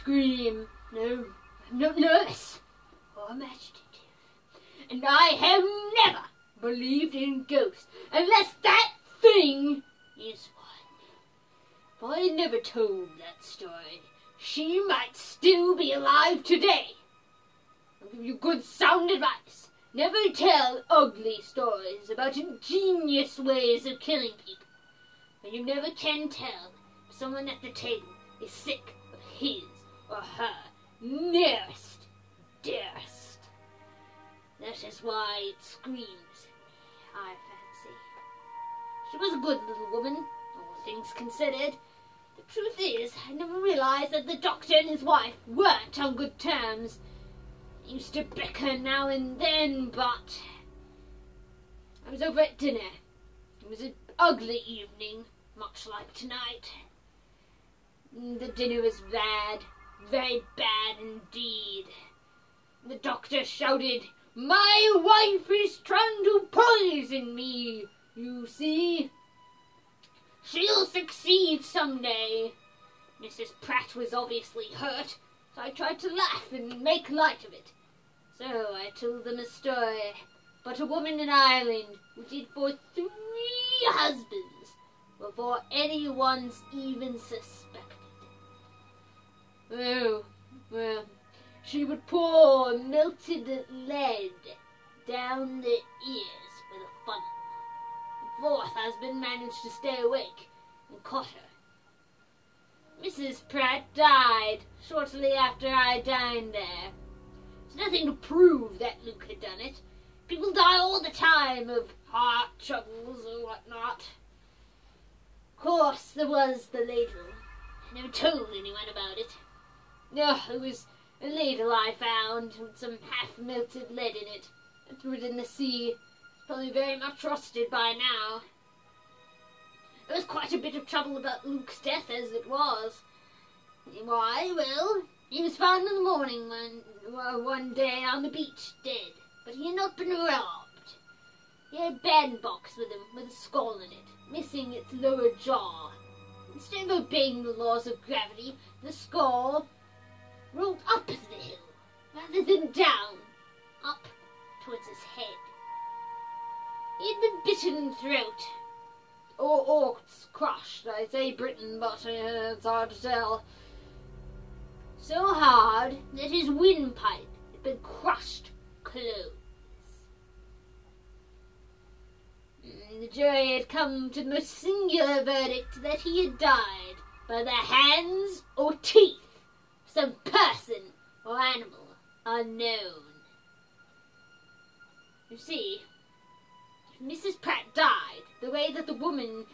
scream. No, I'm not nervous or imaginative. And I have never believed in ghosts unless that thing is one. If I never told that story, she might still be alive today. I'll give you good sound advice. Never tell ugly stories about ingenious ways of killing people. And you never can tell if someone at the table is sick of his or her nearest, dearest. That is why it screams at me, I fancy. She was a good little woman, all things considered. The truth is, I never realized that the doctor and his wife weren't on good terms. They used to bicker now and then, but I was over at dinner. It was an ugly evening, much like tonight. The dinner was bad, very bad indeed. The doctor shouted, "My wife is trying to poison me, you see. She'll succeed someday." Mrs. Pratt was obviously hurt, so I tried to laugh and make light of it. So I told them a story about a woman in Ireland who did for 3 husbands before anyone's even suspected. Oh, well, she would pour melted lead down their ears with a funnel. The 4th husband managed to stay awake and caught her. Mrs. Pratt died shortly after I dined there. There's nothing to prove that Luke had done it. People die all the time of heart troubles or whatnot. Of course, there was the ladle. I never told anyone about it. No, it was a ladle I found with some half-melted lead in it. I threw it in the sea. It's probably very much rusted by now. There was quite a bit of trouble about Luke's death as it was. Why? Well, he was found in the morning one day on the beach, dead. But he had not been robbed. He had a bandbox with him, with a skull in it, missing its lower jaw. Instead of obeying the laws of gravity, the skull rolled up the hill, rather than down, up towards his head. He had been bitten in the throat, or crushed. I say Britain, but it's hard to tell. So hard that his windpipe had been crushed close. The jury had come to the most singular verdict that he had died by the hands or teeth of some person or animal unknown. You see, if Mrs. Pratt died the way that the woman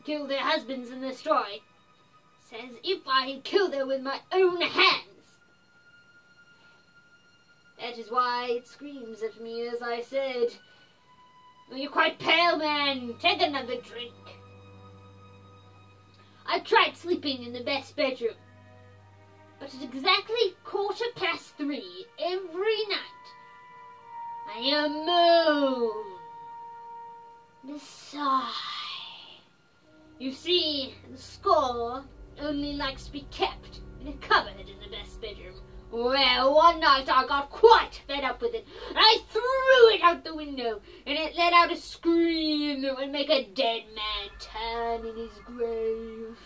killed her husbands in the story, says if I had killed her with my own hands. That is why it screams at me, as I said. "Oh, you're quite pale, man. Take another drink." I tried sleeping in the best bedroom, but at exactly 3:15 every night, I hear a moan and a sigh. You see, the skull only likes to be kept in a cupboard in the best bedroom. Well, one night I got quite fed up with it, and I threw it out the window, and it let out a scream that would make a dead man turn in his grave.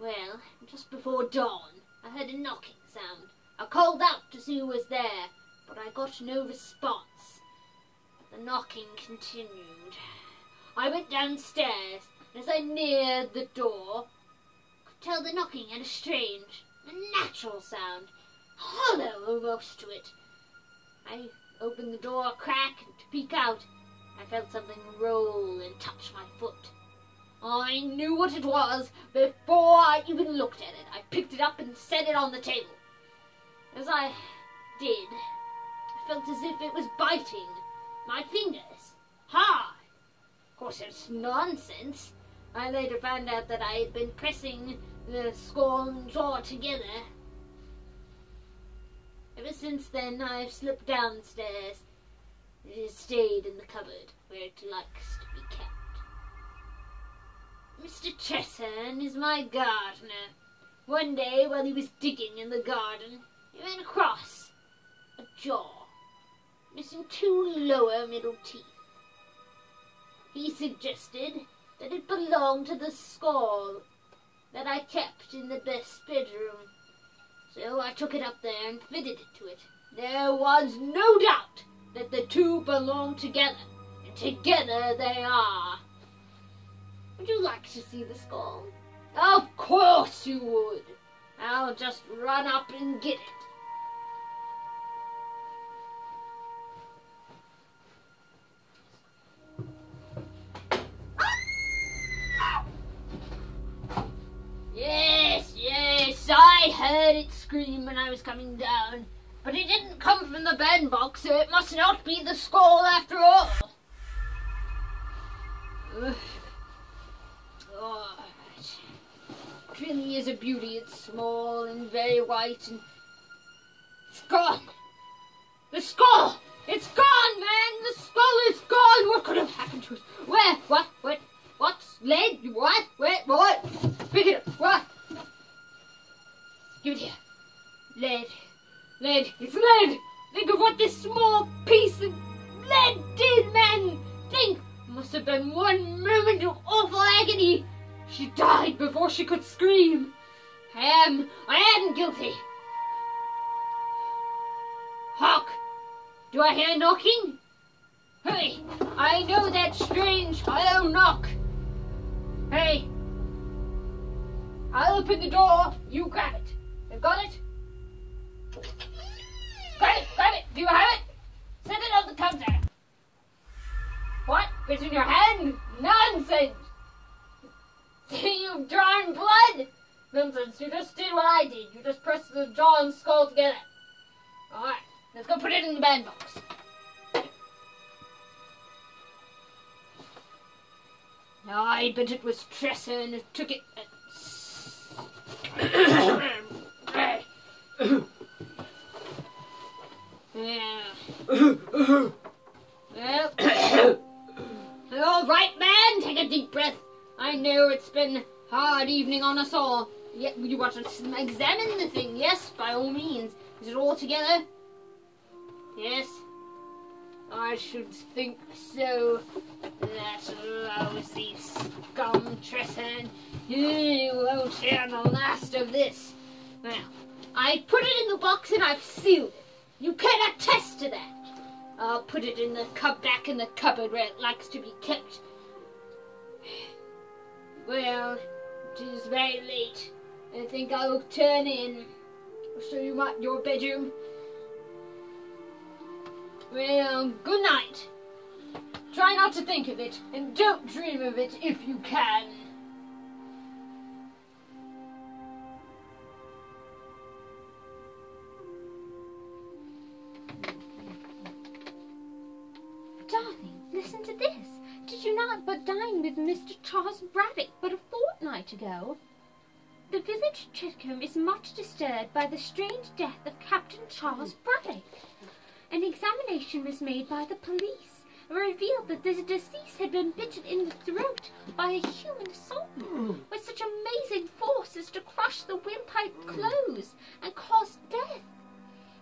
Well, just before dawn, I heard a knocking sound. I called out to see who was there, but I got no response. The knocking continued. I went downstairs, and as I neared the door, I could tell the knocking had a strange, unnatural sound, hollow almost to it. I opened the door a crack to peek out. I felt something roll and touch my foot. I knew what it was before I even looked at it. I picked it up and set it on the table. As I did, I felt as if it was biting my fingers hard. Of course, it's nonsense. I later found out that I had been pressing the skull and jaw together. Ever since then, I've slipped downstairs. It has stayed in the cupboard where it likes to be kept. Mr. Chesson is my gardener. One day, while he was digging in the garden, he ran across a jaw missing 2 lower middle teeth. He suggested that it belonged to the skull that I kept in the best bedroom. So I took it up there and fitted it to it. There was no doubt that the 2 belonged together, and together they are. Would you like to see the skull? Of course you would. I'll just run up and get it. Yes, I heard it scream when I was coming down. But it didn't come from the bandbox, so it must not be the skull after all. Alright. It really is a beauty. It's small and very white and it's gone. The skull! It's gone, man! The skull is gone! What could have happened to it? Where? What? Lead? What? Where? What? Pick it up. What? Give it here. Lead. It's lead! Think of what this small piece of lead did, man! Think! Must have been one moment of awful agony. She died before she could scream. I am guilty. Hark! Do I hear knocking? Hey! I know that strange hollow knock. Hey! I'll open the door. You grab it. You've got it? Grab it. Do you have it? Set it on the counter. What? It's in your hand? Nonsense! You darn blood! Nonsense, you just did what I did. You just pressed the jaw and skull together. Alright, let's go put it in the bandbox. I bet it was Tressa and it took it... All right, man, take a deep breath. I know it's been a hard evening on us all. You want to examine the thing? Yes, by all means. Is it all together? Yes. I should think so. That lousy scum Tressa. You won't hear the last of this. Now, I put it in the box and I've sealed it. You can attest to that. I'll put it in the back in the cupboard where it likes to be kept. Well, it is very late. I think I'll turn in. I'll show you your bedroom. Well, good night. Try not to think of it, and don't dream of it if you can. Darling, listen to this. Did you not but dine with Mr. Charles Braddock but a fortnight ago? The village of Chitcomb is much disturbed by the strange death of Captain Charles Braddock. An examination was made by the police and revealed that the deceased had been bitten in the throat by a human assaultant with such amazing force as to crush the windpipe close and cause death.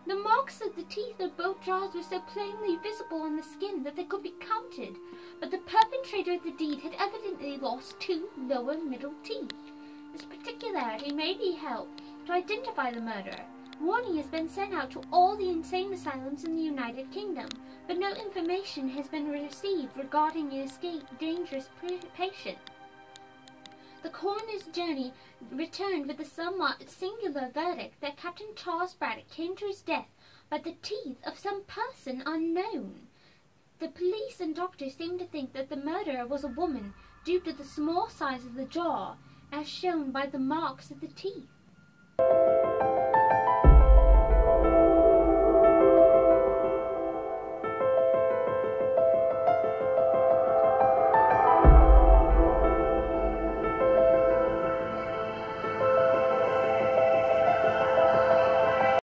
The marks of the teeth of both jaws were so plainly visible on the skin that they could be counted, but the perpetrator of the deed had evidently lost 2 lower middle teeth. This particularity may be helped to identify the murderer. Warning has been sent out to all the insane asylums in the United Kingdom, but no information has been received regarding the escaped dangerous patient. The coroner's journey returned with the somewhat singular verdict that Captain Charles Braddock came to his death by the teeth of some person unknown. The police and doctors seem to think that the murderer was a woman due to the small size of the jaw, as shown by the marks of the teeth.